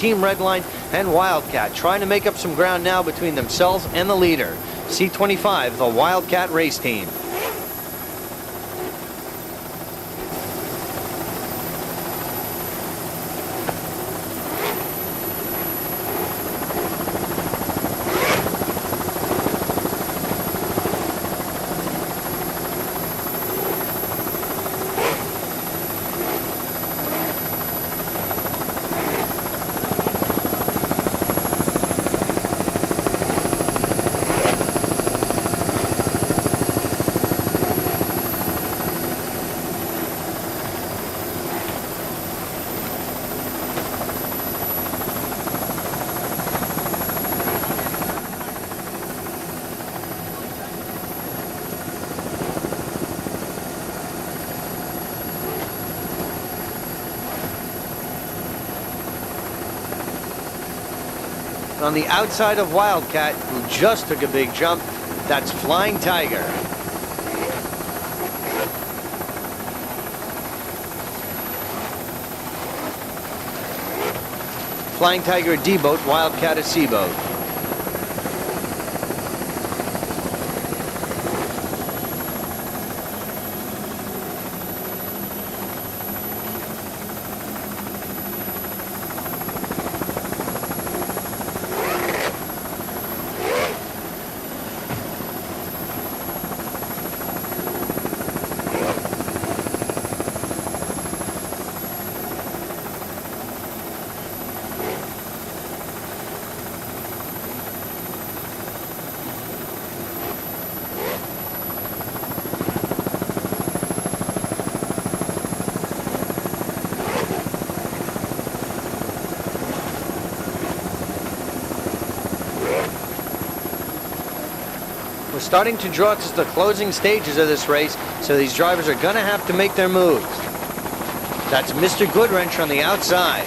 Team Redline and Wildcat trying to make up some ground now between themselves and the leader, C25, the Wildcat race team. On the outside of Wildcat, who just took a big jump, that's Flying Tiger. Flying Tiger a D-boat, Wildcat a C-boat. We're starting to draw to the closing stages of this race, so these drivers are going to have to make their moves. That's Mr. Goodwrench on the outside.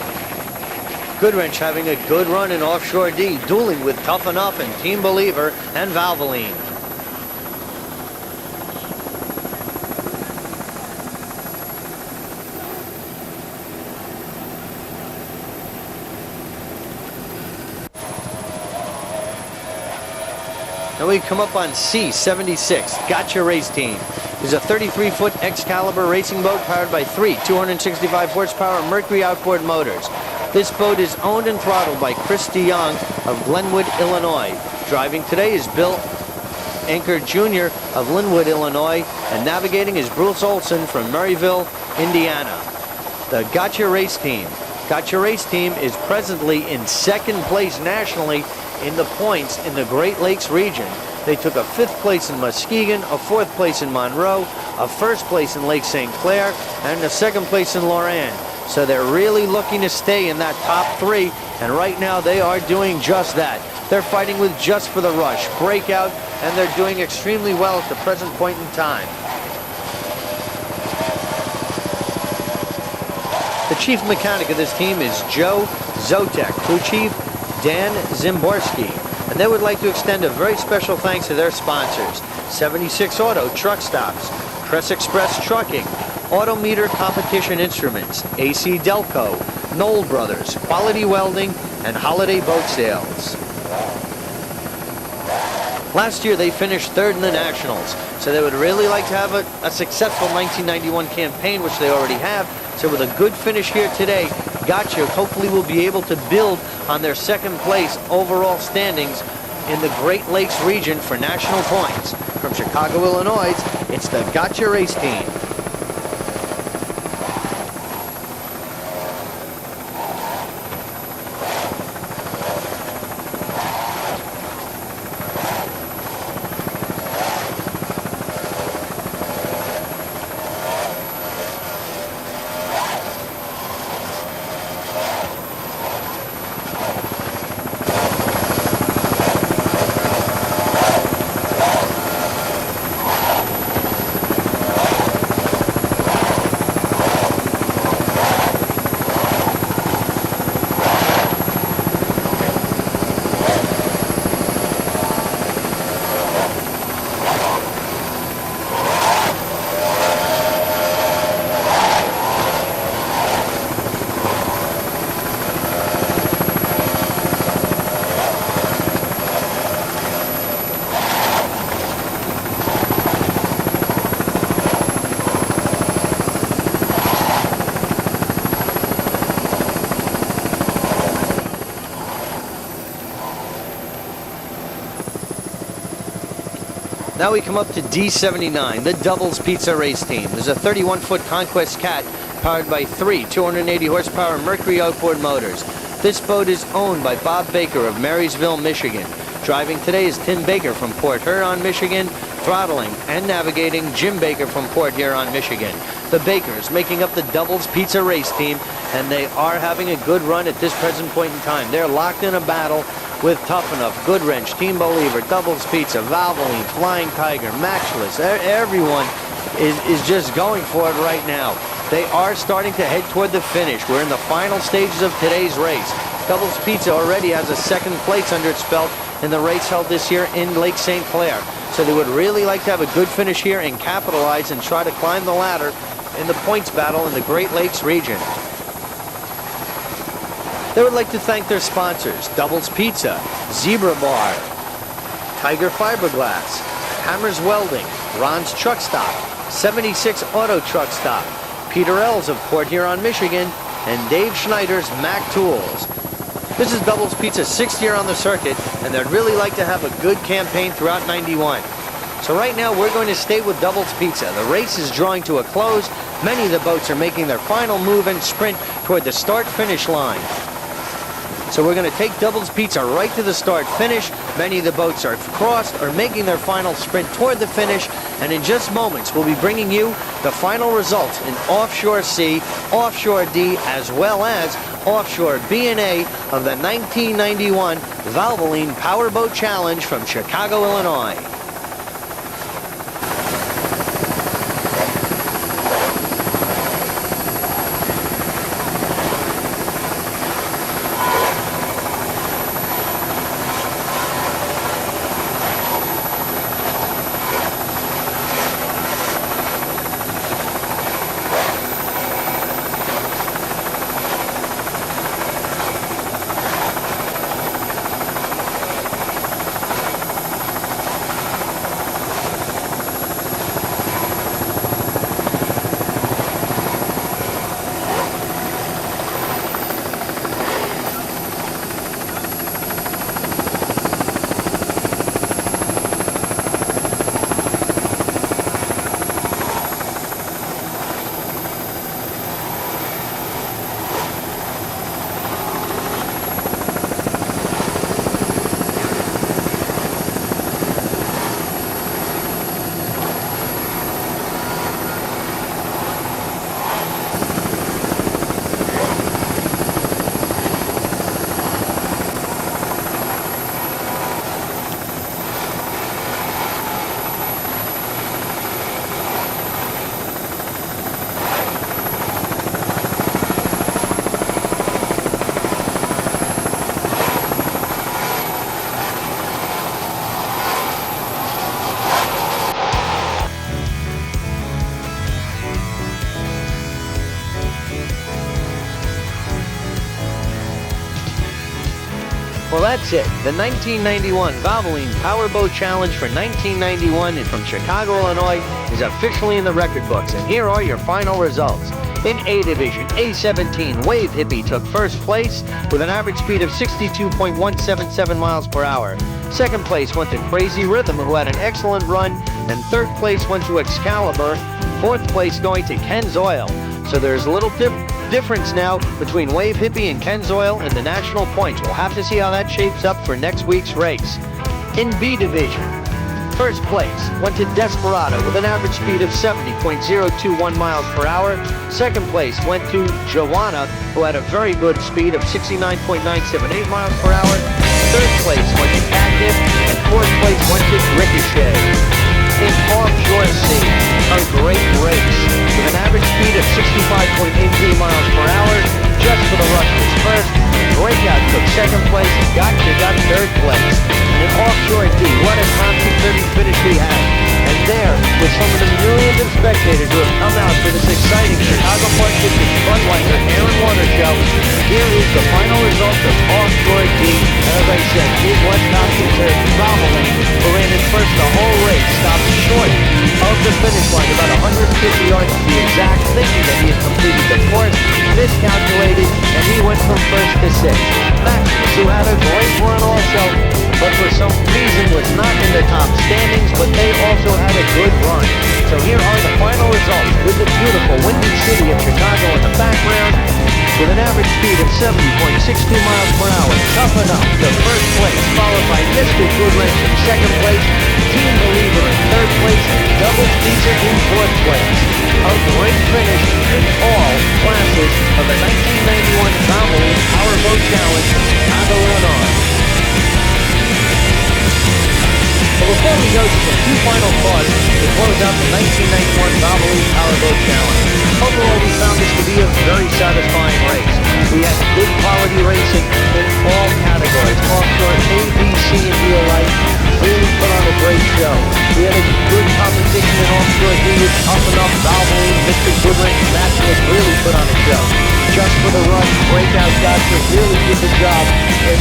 Goodwrench having a good run in Offshore D, dueling with Tough Enough and Team Believer and Valvoline. Now we come up on C76, Gotcha Race Team. It's a 33-foot Excalibur racing boat powered by three 265 horsepower Mercury outboard motors. This boat is owned and throttled by Chris DeYoung of Glenwood, Illinois. Driving today is Bill Anker Jr. of Linwood, Illinois, and navigating is Bruce Olson from Maryville, Indiana. The Gotcha Race Team. Gotcha Race Team is presently in second place nationally in the points in the Great Lakes region. They took a 5th place in Muskegon, a 4th place in Monroe, a 1st place in Lake St. Clair, and a 2nd place in Loran. So they're really looking to stay in that top 3, and right now they are doing just that. They're fighting with just for the rush, breakout, and they're doing extremely well at the present point in time. The chief mechanic of this team is Joe Zotek, crew chief Dan Zimborski, and they would like to extend a very special thanks to their sponsors: 76 Auto Truck Stops, Press Express Trucking, Autometer Competition Instruments, AC Delco, Knoll Brothers, Quality Welding, and Holiday Boat Sales. Last year they finished 3rd in the Nationals, so they would really like to have a successful 1991 campaign, which they already have. So with a good finish here today, Gotcha hopefully will be able to build on their 2nd place overall standings in the Great Lakes region for national points. From Chicago, Illinois, it's the Gotcha Race Team. Now we come up to D79, the Doubles Pizza Race Team. There's a 31-foot Conquest Cat powered by three 280 horsepower Mercury outboard motors. This boat is owned by Bob Baker of Marysville, Michigan. Driving today is Tim Baker from Port Huron, Michigan. Throttling and navigating Jim Baker from Port Huron, Michigan. The Bakers making up the Doubles Pizza Race Team, and they are having a good run at this present point in time. They're locked in a battle with Tough Enough, Good Wrench, Team Believer, Doubles Pizza, Valvoline, Flying Tiger, Matchless. Everyone is just going for it right now. They are starting to head toward the finish. We're in the final stages of today's race. Doubles Pizza already has a second place under its belt in the race held this year in Lake St. Clair. So they would really like to have a good finish here and capitalize and try to climb the ladder in the points battle in the Great Lakes region. They would like to thank their sponsors: Doubles Pizza, Zebra Bar, Tiger Fiberglass, Hammers Welding, Ron's Truck Stop, 76 Auto Truck Stop, Peter Ells of Port Huron, Michigan, and Dave Schneider's Mac Tools. This is Doubles Pizza's 6th year on the circuit, and they'd really like to have a good campaign throughout 91. So right now we're going to stay with Doubles Pizza. The race is drawing to a close. Many of the boats are making their final move and sprint toward the start-finish line. So we're going to take Doubles Pizza right to the start-finish. Many of the boats are crossed or making their final sprint toward the finish. And in just moments, we'll be bringing you the final results in Offshore C, Offshore D, as well as Offshore B and A of the 1991 Valvoline Powerboat Challenge from Chicago, Illinois. Well, that's it. The 1991 Valvoline Powerboat Challenge for 1991 from Chicago, Illinois is officially in the record books. And here are your final results. In A Division, A17 Wave Hippie took first place with an average speed of 62.177 miles per hour. Second place went to Crazy Rhythm, who had an excellent run. And third place went to Excalibur. Fourth place going to Ken's Oil. So there's a little difference now between Wave Hippie and Ken's Oil in the national points. We'll have to see how that shapes up for next week's race. In B Division, first place went to Desperado with an average speed of 70.021 miles per hour. Second place went to Joanna, who had a very good speed of 69.978 miles per hour. Third place went to Cactus, and fourth place went to Ricochet. In Offshore C, a great race with an average speed of 65.83 miles per hour. Just for the Rush was first. Breakout took second place. Gotcha got third place. And in Offshore D, what a topsy-turvy finish we had. And there, with some of the millions of spectators who have come out for this exciting Chicago Park District Budweiser Air and Water Show, here is the final result of Offshore D. And as I said, big one topsy-turvy Valvoline, who ran in first the whole race, stopped short of the finish line, about 150 yards to be exact, thinking that he had completed the course, miscalculated, and he went from first to sixth. Max, who had a great run also, but for some reason was not in the top standings, but they also had a good run. So here are the final results with the beautiful windy city of Chicago in the background with an average speed of 70.62 miles per hour. Tough enough to first place, followed by Mr. Goodwrench in second place, Team Believer in third place, and Double Pizza in fourth place. A great finish in all classes of the 1991 Valvoline Powerboat Challenge in Chicago, Illinois. But before we go to some two final thoughts to close out the 1991 Valvoline Powerboat Challenge, overall we found this to be a very satisfying race. We had good quality racing in all categories. Offshore, A, B, C, and D alike really put on a great show. We had a good competition in offshore D with Tough Enough, Valvoline, Mr. Goodwrench, and Nationals really put on a show. Just for the Run, Breakout Gotcha really did the job in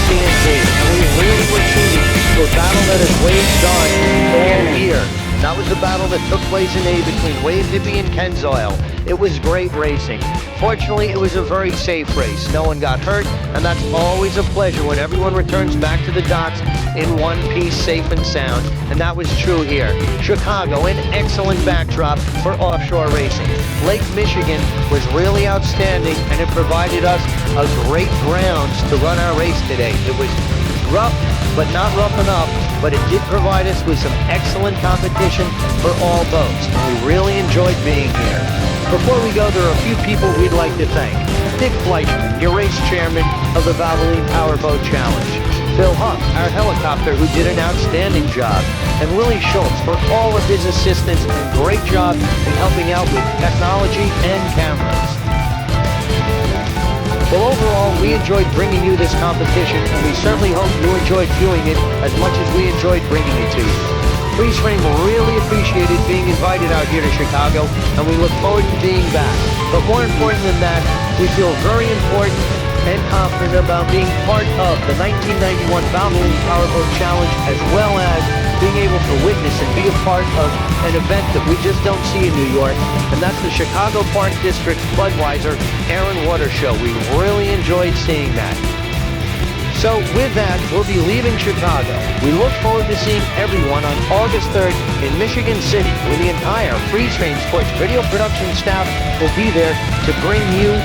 C&D. And we really were treated to a battle that has waged on all year. That was the battle that took place in A between Wave Hippie and Kenzoil. It was great racing. Fortunately, it was a very safe race. No one got hurt, and that's always a pleasure when everyone returns back to the docks in one piece, safe and sound. And that was true here. Chicago, an excellent backdrop for offshore racing. Lake Michigan was really outstanding, and it provided us a great grounds to run our race today. It was rough, but not rough enough, but it did provide us with some excellent competition for all boats, and we really enjoyed being here. Before we go, there are a few people we'd like to thank. Dick Fleischman, your race chairman of the Valvoline Powerboat Challenge. Bill Huff, our helicopter, who did an outstanding job. And Willie Schultz for all of his assistance and great job in helping out with technology and cameras. Well, overall, we enjoyed bringing you this competition, and we certainly hope you enjoyed viewing it as much as we enjoyed bringing it to you. Freeze Frame really appreciated being invited out here to Chicago, and we look forward to being back. But more important than that, we feel very important and confident about being part of the 1991 Valvoline Powerboat Challenge, as well as being able to witness and be a part of an event that we just don't see in New York, and that's the Chicago Park District Budweiser Air and Water Show. We really enjoyed seeing that. So with that, we'll be leaving Chicago. We look forward to seeing everyone on August 3rd in Michigan City, where the entire Freeze Frame Sports video production staff will be there to bring you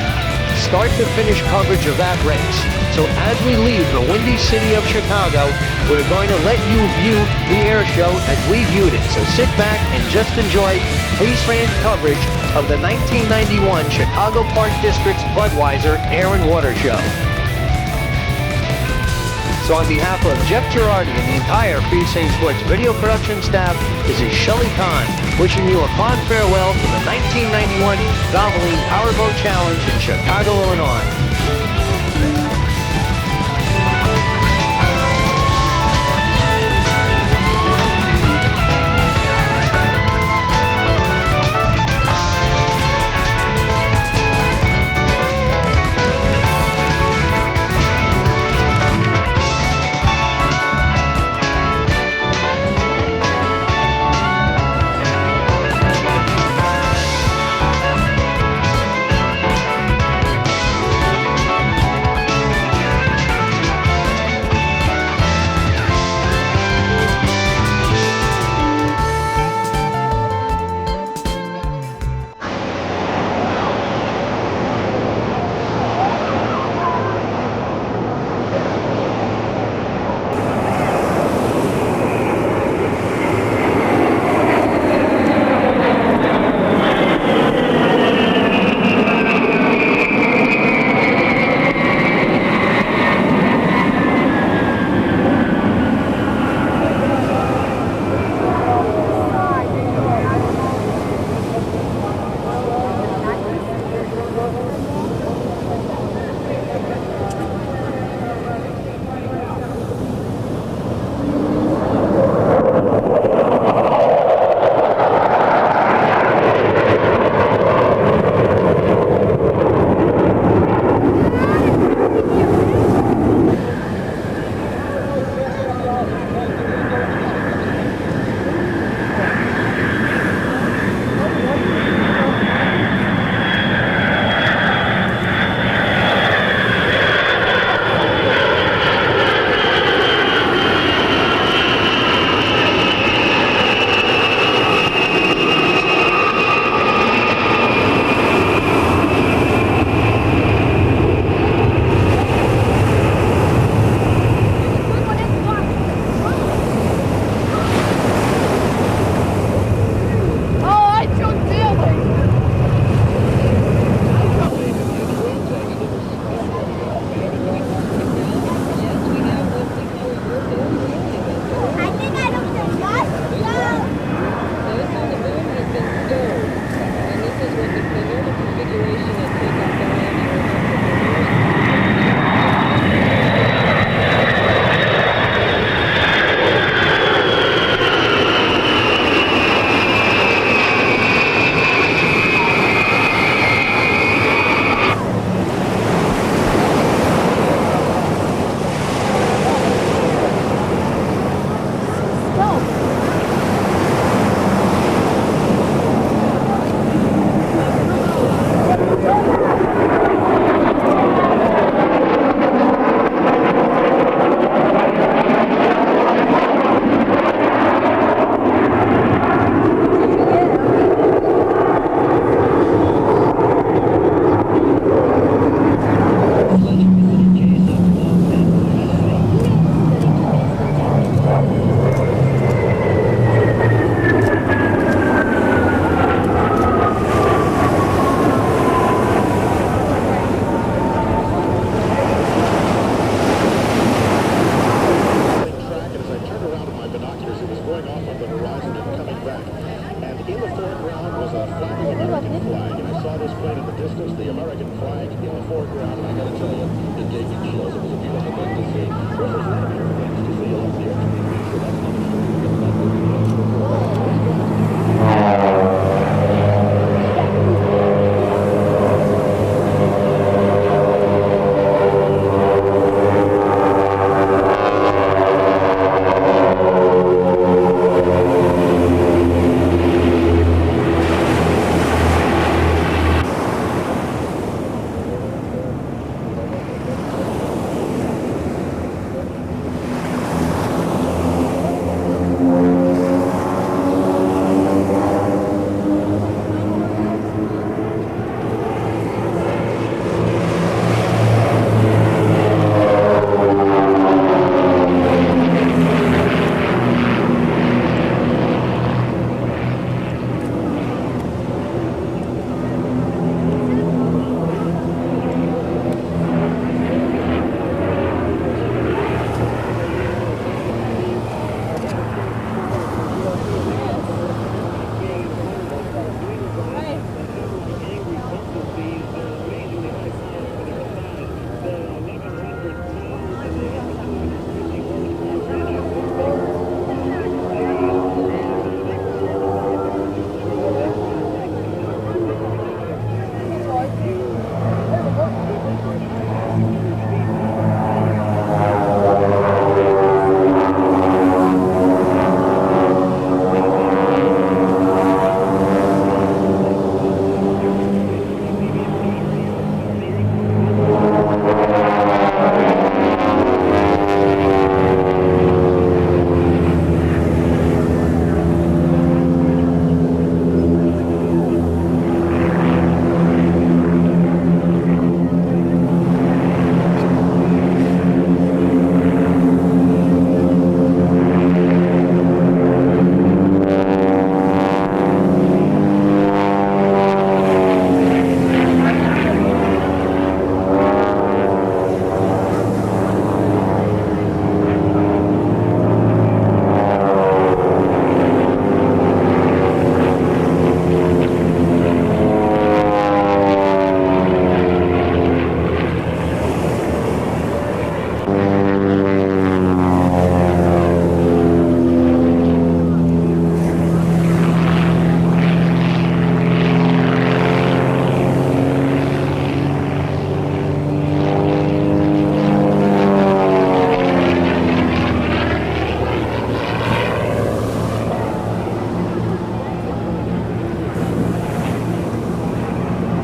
start-to-finish coverage of that race. So as we leave the windy city of Chicago, we're going to let you view the air show as we viewed it. So sit back and just enjoy Freeze Frame's coverage of the 1991 Chicago Park District's Budweiser Air and Water Show. So on behalf of Jeff Girardi and the entire Freeze Frame Sports video production staff, this is Shelly Kahn wishing you a fond farewell from the 1991 Valvoline Powerboat Challenge in Chicago, Illinois.